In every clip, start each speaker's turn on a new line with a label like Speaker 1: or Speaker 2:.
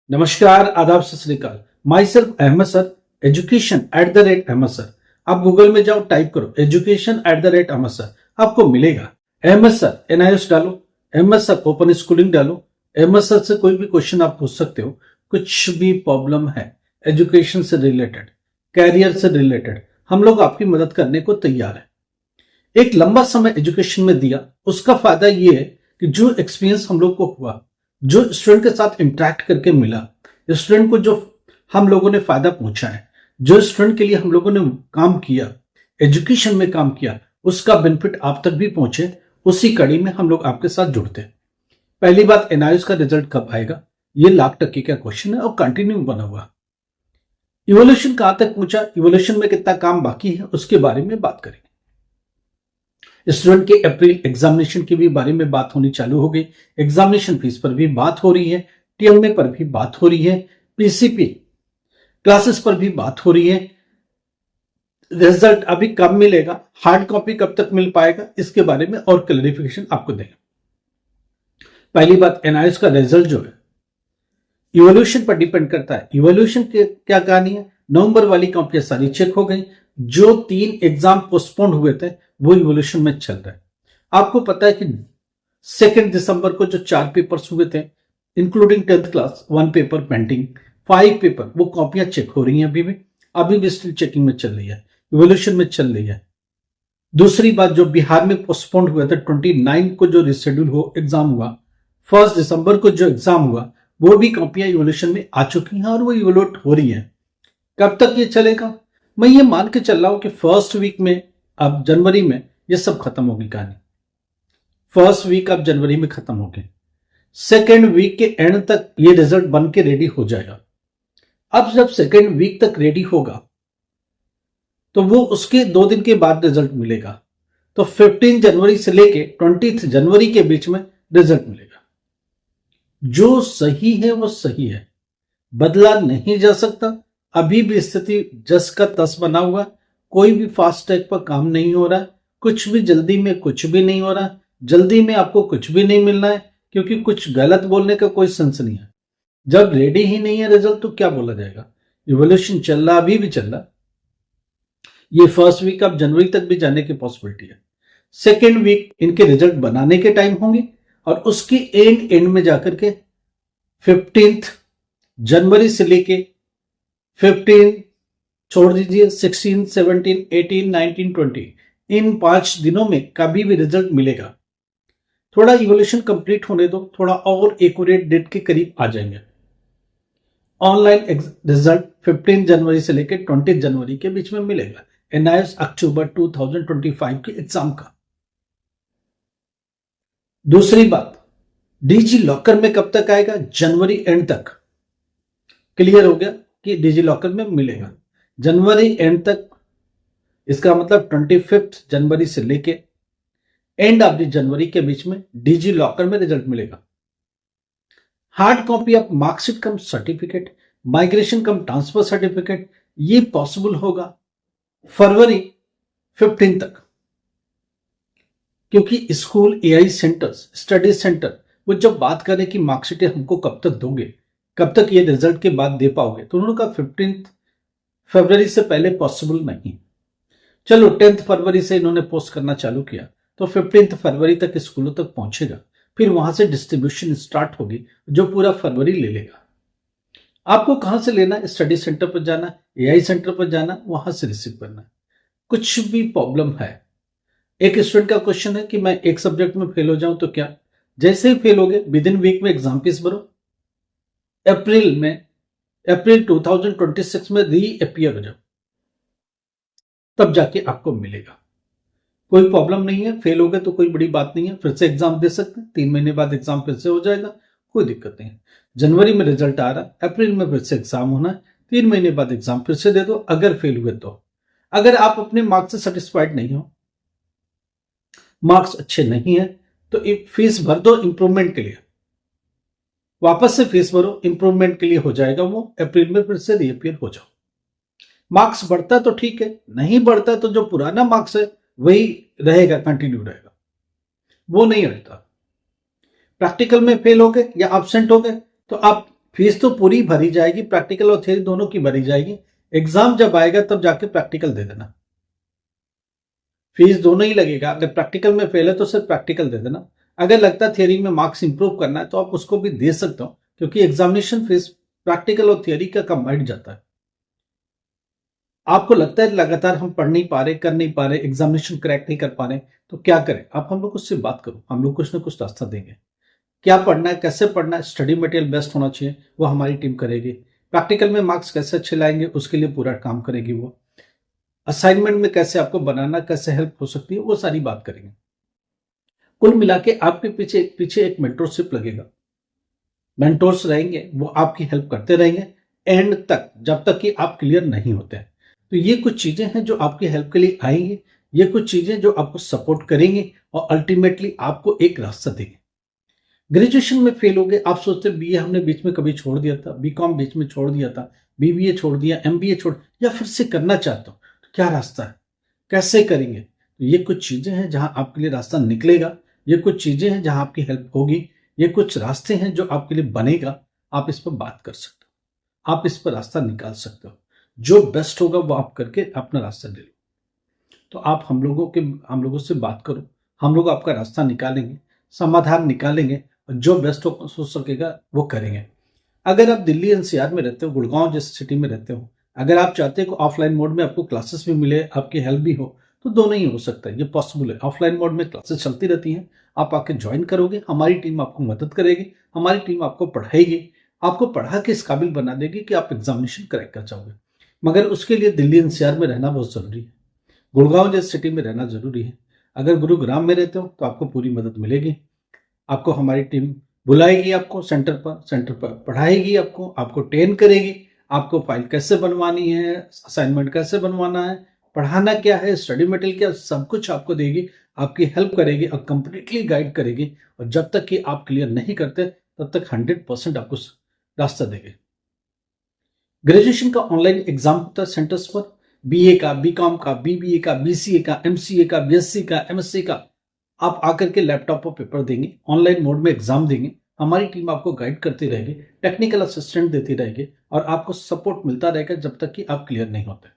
Speaker 1: नमस्कार, आदाब, सत श्री अकाल। माई सेल्फ अहमद सर, education@अहमद सर। आप गूगल में जाओ, टाइप करो education@अहमद सर, आपको मिलेगा। अहमद सर NIOS डालो, अहमद सर ओपन स्कूलिंग डालो, अहमद सर से कोई भी क्वेश्चन आप पूछ सकते हो। कुछ भी प्रॉब्लम है एजुकेशन से रिलेटेड, कैरियर से रिलेटेड, हम लोग आपकी मदद करने को तैयार है। एक लंबा समय एजुकेशन में दिया, उसका फायदा ये है कि जो एक्सपीरियंस हम लोग को हुआ, जो स्टूडेंट के साथ इंटरेक्ट करके मिला, स्टूडेंट को जो हम लोगों ने फायदा पहुंचा है, जो स्टूडेंट के लिए हम लोगों ने काम किया, एजुकेशन में काम किया, उसका बेनिफिट आप तक भी पहुंचे, उसी कड़ी में हम लोग आपके साथ जुड़ते हैं। पहली बात, NIOS का रिजल्ट कब आएगा, ये लाख टक्के का क्वेश्चन है और कंटिन्यू बना हुआ। इवोल्यूशन कहां तक पहुंचा, इवोल्यूशन में कितना काम बाकी है, उसके बारे में बात करेंगे। स्टूडेंट के अप्रैल एग्जामिनेशन के भी बारे में बात होनी चालू हो गई। एग्जामिनेशन फीस पर भी बात हो रही है, TMA पर भी बात हो रही है, PCP क्लासेस पर भी बात हो रही है। रिजल्ट अभी कब मिलेगा, हार्ड कॉपी कब तक मिल पाएगा, इसके बारे में और क्लैरिफिकेशन आपको देंगे। पहली बात, NIOS का रिजल्ट जो है इवोल्यूशन पर डिपेंड करता है। इवोल्यूशन के क्या कहानी है, नवंबर वाली कॉपियां सारी चेक हो गई, जो 3 एग्जाम पोस्टपोन हुए थे वो इवोल्यूशन में चल रहा है। आपको पता है कि 2 दिसंबर को जो 4 पेपर्स हुए थे, including 10th class, 1 paper pending, 5 paper, वो कॉपियां चेक हो रही हैं अभी भी स्टिल चेकिंग में चल रही है, इवोल्यूशन में चल रही है। दूसरी बात, जो बिहार में पोस्टपोन हुआ था, 29 को जो रिशेड्यूल हो एग्जाम हुआ, 1 दिसंबर को जो एग्जाम हुआ, वो भी कॉपियां इवोल्यूशन में आ चुकी हैं और वो इवोल्यूट हो रही है। कब तक ये चलेगा, मैं ये मान के चल रहा हूं कि फर्स्ट वीक में, अब जनवरी में ये सब खत्म होगी कहानी। फर्स्ट वीक अब जनवरी में खत्म होगी, सेकेंड वीक के एंड तक ये रिजल्ट बन के रेडी हो जाएगा। अब जब सेकेंड वीक तक रेडी होगा तो वो उसके 2 दिन के बाद रिजल्ट मिलेगा। तो 15 जनवरी से लेके 20 जनवरी के बीच में रिजल्ट मिलेगा। जो सही है वो सही है, बदला नहीं जा सकता। अभी भी स्थिति जस का तस बना हुआ, कोई भी फास्ट ट्रैक पर काम नहीं हो रहा है, कुछ भी जल्दी में कुछ भी नहीं हो रहा है। जल्दी में आपको कुछ भी नहीं मिलना है, क्योंकि कुछ गलत बोलने का कोई सेंस नहीं है। जब रेडी ही नहीं है रिजल्ट तो क्या बोला जाएगा। इवोल्यूशन चल रहा, अभी भी चल रहा। ये फर्स्ट वीक अब जनवरी तक भी जाने की पॉसिबिलिटी है। सेकेंड वीक इनके रिजल्ट बनाने के टाइम होंगे और उसकी एंड में जाकर के 15 जनवरी से लेके 15 छोड़ दीजिए, 16, 17, 18, 19, 20, इन 5 दिनों में कभी भी रिजल्ट मिलेगा। थोड़ा इवोल्यूशन कंप्लीट होने दो, थोड़ा और एक्यूरेट डेट के करीब आ जाएंगे। ऑनलाइन रिजल्ट 15 जनवरी से लेकर 20 जनवरी के बीच में मिलेगा, NIOS अक्टूबर 2025 के एग्जाम का। दूसरी बात, डिजी लॉकर में कब तक आएगा, जनवरी एंड तक। क्लियर हो गया कि डिजी लॉकर में मिलेगा जनवरी एंड तक। इसका मतलब 25 जनवरी से लेके एंड ऑफ द जनवरी के बीच में डिजी लॉकर में रिजल्ट मिलेगा। Hard copy of marksheet come certificate, migration come transfer certificate, ये पॉसिबल होगा फरवरी 15 तक, क्योंकि school, AI centres, study centre वो जब बात करें कि मार्कशीटें हमको कब तक दोगे, कब तक ये रिजल्ट के बाद दे पाओगे, तो उन्होंने कहा 15 फरवरी से पहले पॉसिबल नहीं। चलो 10 फरवरी से इन्होंने पोस्ट करना चालू किया, तो 15 फरवरी तक स्कूलों तक पहुंचेगा। फिर वहां से डिस्ट्रीब्यूशन स्टार्ट होगी, जो पूरा फरवरी ले लेगा। आपको कहां से लेना है, स्टडी सेंटर पर जाना, AI सेंटर पर जाना, वहां से रिसीव करना। कुछ भी प्रॉब्लम है, एक स्टूडेंट का क्वेश्चन है कि मैं एक सब्जेक्ट में फेल हो जाऊं तो क्या, जैसे ही फेल हो गए विद इन वीक में एग्जाम फीस भरो, अप्रैल 2026 में रीअपियर हो जाओ, तब जाके आपको मिलेगा। कोई प्रॉब्लम नहीं है, फेल हो गए तो कोई बड़ी बात नहीं है, फिर से एग्जाम दे सकते हैं, 3 महीने बाद एग्जाम फिर से हो जाएगा, कोई दिक्कत नहीं है। जनवरी में रिजल्ट आ रहा है, अप्रैल में फिर से एग्जाम होना है, 3 महीने बाद एग्जाम फिर से दे दो, अगर फेल हुए तो। अगर आप अपने मार्क्स से सेटिस्फाइड नहीं हो, मार्क्स अच्छे नहीं है, तो फीस भर दो इंप्रूवमेंट के लिए, वापस से फीस भरो, इंप्रूवमेंट के लिए हो जाएगा वो, अप्रैल में फिर से रीअपियर हो जाओ। मार्क्स बढ़ता तो ठीक है, नहीं बढ़ता तो जो पुराना मार्क्स है वही रहेगा, कंटिन्यू रहेगा, वो नहीं हटता। प्रैक्टिकल में फेल हो गए या एब्सेंट हो गए तो आप फीस तो पूरी भरी जाएगी, प्रैक्टिकल और थ्योरी दोनों की भरी जाएगी। एग्जाम जब आएगा तब जाके प्रैक्टिकल दे देना। फीस दोनों ही लगेगा। अगर प्रैक्टिकल में फेल है तो सिर्फ प्रैक्टिकल दे देना। अगर लगता है थियरी में मार्क्स इंप्रूव करना है तो आप उसको भी दे सकते हो, क्योंकि एग्जामिनेशन फीस प्रैक्टिकल और थियरी का कंबाइंड जाता है। आपको लगता है लगातार हम पढ़ नहीं पा रहे, कर नहीं पा रहे, एग्जामिनेशन क्रैक नहीं कर पा रहे, तो क्या करें? आप हम लोग उससे बात करो, हम लोग कुछ ना कुछ रास्ता देंगे। क्या पढ़ना है, कैसे पढ़ना है, स्टडी मटेरियल बेस्ट होना चाहिए, वो हमारी टीम करेगी। प्रैक्टिकल में मार्क्स कैसे अच्छे लाएंगे, उसके लिए पूरा काम करेगी वो। असाइनमेंट में कैसे आपको बनाना, कैसे हेल्प हो सकती है, वो सारी बात करेंगे। कुल मिला के आपके पीछे पीछे एक मेंटोरशिप लगेगा। मेंटोर्स रहेंगे, वो आपकी हेल्प करते रहेंगे एंड तक, जब तक कि आप क्लियर नहीं होते हैं। तो ये कुछ चीजें हैं जो आपकी हेल्प के लिए आएंगी, ये कुछ चीजें जो आपको सपोर्ट करेंगी और अल्टीमेटली आपको एक रास्ता देंगे। ग्रेजुएशन में फेल हो गए, आप सोचते बीए हमने बीच में कभी छोड़ दिया था, बीकॉम बीच में छोड़ दिया था, बीबीए छोड़ दिया, एमबीए छोड़, या फिर से करना चाहते हो, तो क्या रास्ता है, कैसे करेंगे? तो ये कुछ चीजें हैं जहां आपके लिए रास्ता निकलेगा, ये कुछ चीजें हैं जहां आपकी हेल्प होगी, ये कुछ रास्ते हैं जो आपके लिए बनेगा। आप इस पर बात कर सकते हो, आप इस पर रास्ता निकाल सकते हो। जो बेस्ट होगा वो आप करके अपना रास्ता ले लो। तो आप हम लोगों से बात करो, हम लोग आपका रास्ता निकालेंगे, समाधान निकालेंगे और जो बेस्ट हो सकेगा वो करेंगे। अगर आप दिल्ली एनसीआर में रहते हो, गुड़गांव जैसी सिटी में रहते हो, अगर आप चाहते हो कि ऑफलाइन मोड में आपको क्लासेस भी मिले, आपकी हेल्प भी हो, तो दोनों ही हो सकता है, ये पॉसिबल है। ऑफलाइन मोड में क्लासेस चलती रहती हैं, आप आके ज्वाइन करोगे, हमारी टीम आपको मदद करेगी, हमारी टीम आपको पढ़ाएगी, आपको पढ़ा के इस काबिल बना देगी कि आप एग्जामिनेशन क्रैक कर जाओगे। मगर उसके लिए दिल्ली एनसीआर में रहना बहुत जरूरी है, गुड़गांव जैसी सिटी में रहना जरूरी है। अगर गुरुग्राम में रहते हो तो आपको पूरी मदद मिलेगी, आपको हमारी टीम बुलाएगी, आपको सेंटर पर पढ़ाएगी, आपको ट्रेन करेगी, आपको फाइल कैसे बनवानी है, असाइनमेंट कैसे बनवाना है, पढ़ाना क्या है, स्टडी मटेरियल क्या, सब कुछ आपको देगी, आपकी हेल्प करेगी और कंप्लीटली गाइड करेगी। और जब तक कि आप क्लियर नहीं करते तब तक 100% आपको रास्ता देगी। ग्रेजुएशन का ऑनलाइन एग्जाम होता है सेंटर्स पर, बीए का, बीकॉम का, बीबीए का, बीसीए का, एमसीए का, बीएससी का, एमएससी का। आप आकर के लैपटॉप पर पेपर देंगे, ऑनलाइन मोड में एग्जाम देंगे, हमारी टीम आपको गाइड करती रहेगी, टेक्निकल असिस्टेंट देती रहेगी और आपको सपोर्ट मिलता रहेगा जब तक कि आप क्लियर नहीं होते।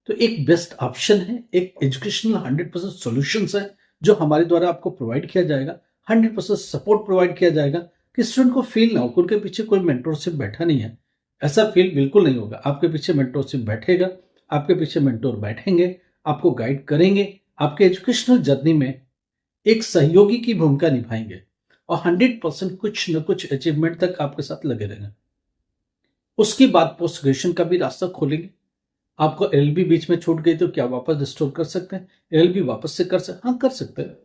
Speaker 1: तो एक बेस्ट ऑप्शन है, एक एजुकेशनल 100% सॉल्यूशंस है जो हमारे द्वारा आपको प्रोवाइड किया जाएगा। 100% सपोर्ट प्रोवाइड किया जाएगा कि स्टूडेंट को फील ना हो उनके पीछे कोई मेंटोरशिप बैठा नहीं है। ऐसा फील बिल्कुल नहीं होगा। आपके पीछे मेंटोरशिप बैठेगा, आपके पीछे मेंटोर बैठेंगे, आपको गाइड करेंगे, आपके एजुकेशनल जर्नी में एक सहयोगी की भूमिका निभाएंगे और 100% कुछ न कुछ अचीवमेंट तक आपके साथ लगे रहेंगे। उसके बाद पोस्ट ग्रेजुएशन का भी रास्ता खोलेंगे। आपको एलएलबी बीच में छूट गई तो क्या वापस रिस्टोर कर सकते हैं? एलएलबी वापस से हाँ, कर सकते हैं।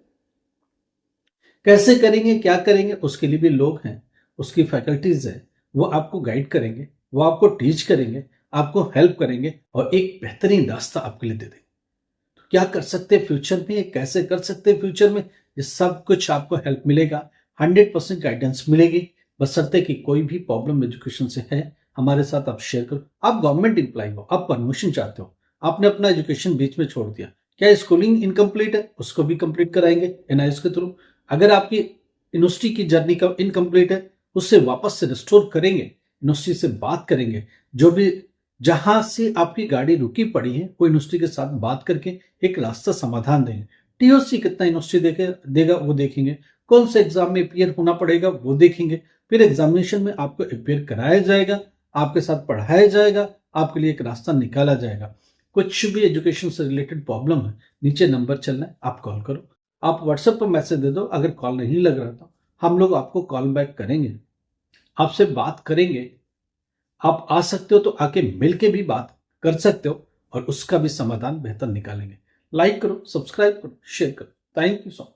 Speaker 1: कैसे करेंगे, क्या करेंगे, उसके लिए भी लोग हैं, उसकी फैकल्टीज है, वो आपको गाइड करेंगे, वो आपको टीच करेंगे, आपको हेल्प करेंगे और एक बेहतरीन रास्ता आपके लिए दे देंगे। तो क्या कर सकते हैं फ्यूचर में, कैसे कर सकते हैं फ्यूचर में, ये सब कुछ आपको हेल्प मिलेगा, 100% गाइडेंस मिलेगी। बशर्ते कि कोई भी प्रॉब्लम एजुकेशन से है हमारे साथ आप शेयर करो। आप गवर्नमेंट एम्प्लॉय हो, आप प्रमोशन चाहते हो, आपने अपना एजुकेशन बीच में छोड़ दिया, क्या स्कूलिंग इनकम्प्लीट है, उसको भी कंप्लीट कराएंगे एनआईएस के थ्रू। अगर आपकी यूनिवर्सिटी की जर्नी का इनकम्प्लीट है, उससे वापस से रिस्टोर करेंगे, यूनिवर्सिटी से बात करेंगे, जो भी जहां से आपकी गाड़ी रुकी पड़ी है वो यूनिवर्सिटी के साथ बात करके एक रास्ता समाधान देंगे। टीओसी कितना यूनिवर्सिटी देगा वो देखेंगे, कौन से एग्जाम में अपीयर होना पड़ेगा वो देखेंगे, फिर एग्जामिनेशन में आपको अपीयर कराया जाएगा, आपके साथ पढ़ाया जाएगा, आपके लिए एक रास्ता निकाला जाएगा। कुछ भी एजुकेशन से रिलेटेड प्रॉब्लम है, नीचे नंबर चलना है, आप कॉल करो, आप व्हाट्सएप पर मैसेज दे दो। अगर कॉल नहीं लग रहा तो हम लोग आपको कॉल बैक करेंगे, आपसे बात करेंगे। आप आ सकते हो तो आके मिलके भी बात कर सकते हो और उसका भी समाधान बेहतर निकालेंगे। लाइक करो, सब्सक्राइब करो, शेयर करो। Thank you so much.